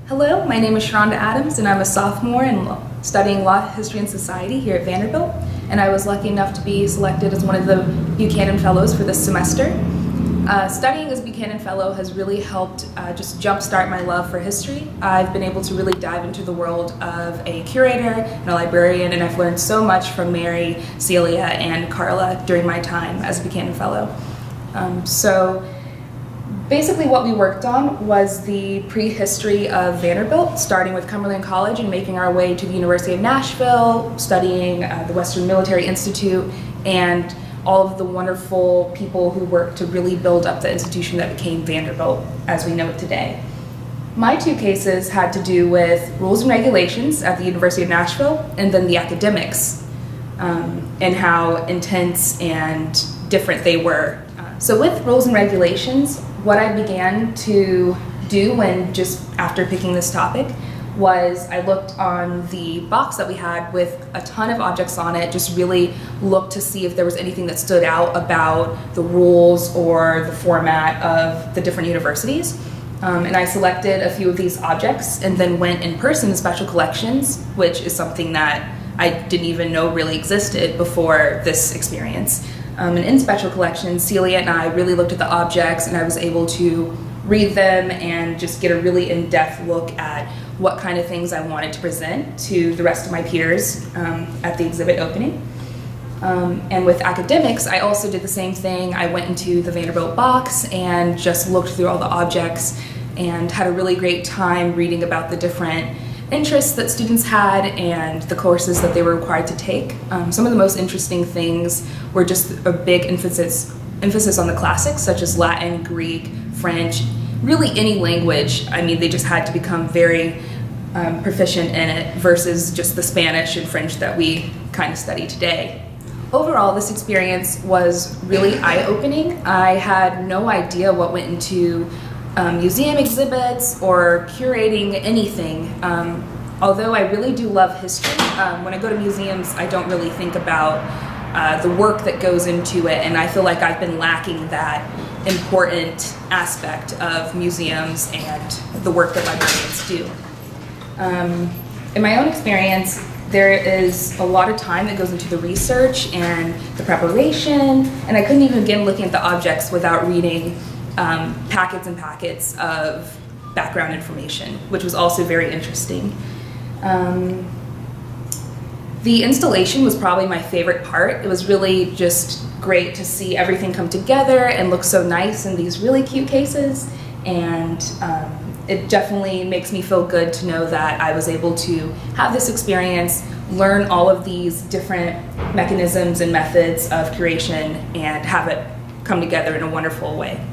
Hello, my name is Sharonda Adams, and I'm a sophomore and studying Law, History, and Society here at Vanderbilt. And I was lucky enough to be selected as one of the Buchanan Fellows for this semester. Studying as Buchanan Fellow has really helped just jumpstart my love for history. I've been able to really dive into the world of a curator and a librarian, and I've learned so much from Mary, Celia, and Carla during my time as a Buchanan Fellow. Basically what we worked on was the prehistory of Vanderbilt, starting with Cumberland College and making our way to the University of Nashville, studying the Western Military Institute, and all of the wonderful people who worked to really build up the institution that became Vanderbilt as we know it today. My two cases had to do with rules and regulations at the University of Nashville, and then the academics, and how intense and different they were. So with rules and regulations, what I began to do when just after picking this topic was I looked on the box that we had with a ton of objects on it, just really looked to see if there was anything that stood out about the rules or the format of the different universities. And I selected a few of these objects and then went in person to special collections, which is something that I didn't even know really existed before this experience. And in special collections, Celia and I really looked at the objects, and I was able to read them and just get a really in-depth look at what kind of things I wanted to present to the rest of my peers at the exhibit opening. And with academics, I also did the same thing. I went into the Vanderbilt box and just looked through all the objects and had a really great time reading about the different interests that students had and the courses that they were required to take. Some of the most interesting things were just a big emphasis on the classics, such as Latin, Greek, French, really any language. I mean, they just had to become very proficient in it versus just the Spanish and French that we kind of study today. Overall, this experience was really eye-opening. I had no idea what went into museum exhibits or curating anything. Although I really do love history, when I go to museums, I don't really think about the work that goes into it, and I feel like I've been lacking that important aspect of museums and the work that librarians do. In my own experience, there is a lot of time that goes into the research and the preparation, and I couldn't even begin looking at the objects without reading packets and packets of background information, which was also very interesting. The installation was probably my favorite part. It was really just great to see everything come together and look so nice in these really cute cases, and it definitely makes me feel good to know that I was able to have this experience, learn all of these different mechanisms and methods of curation, and have it come together in a wonderful way.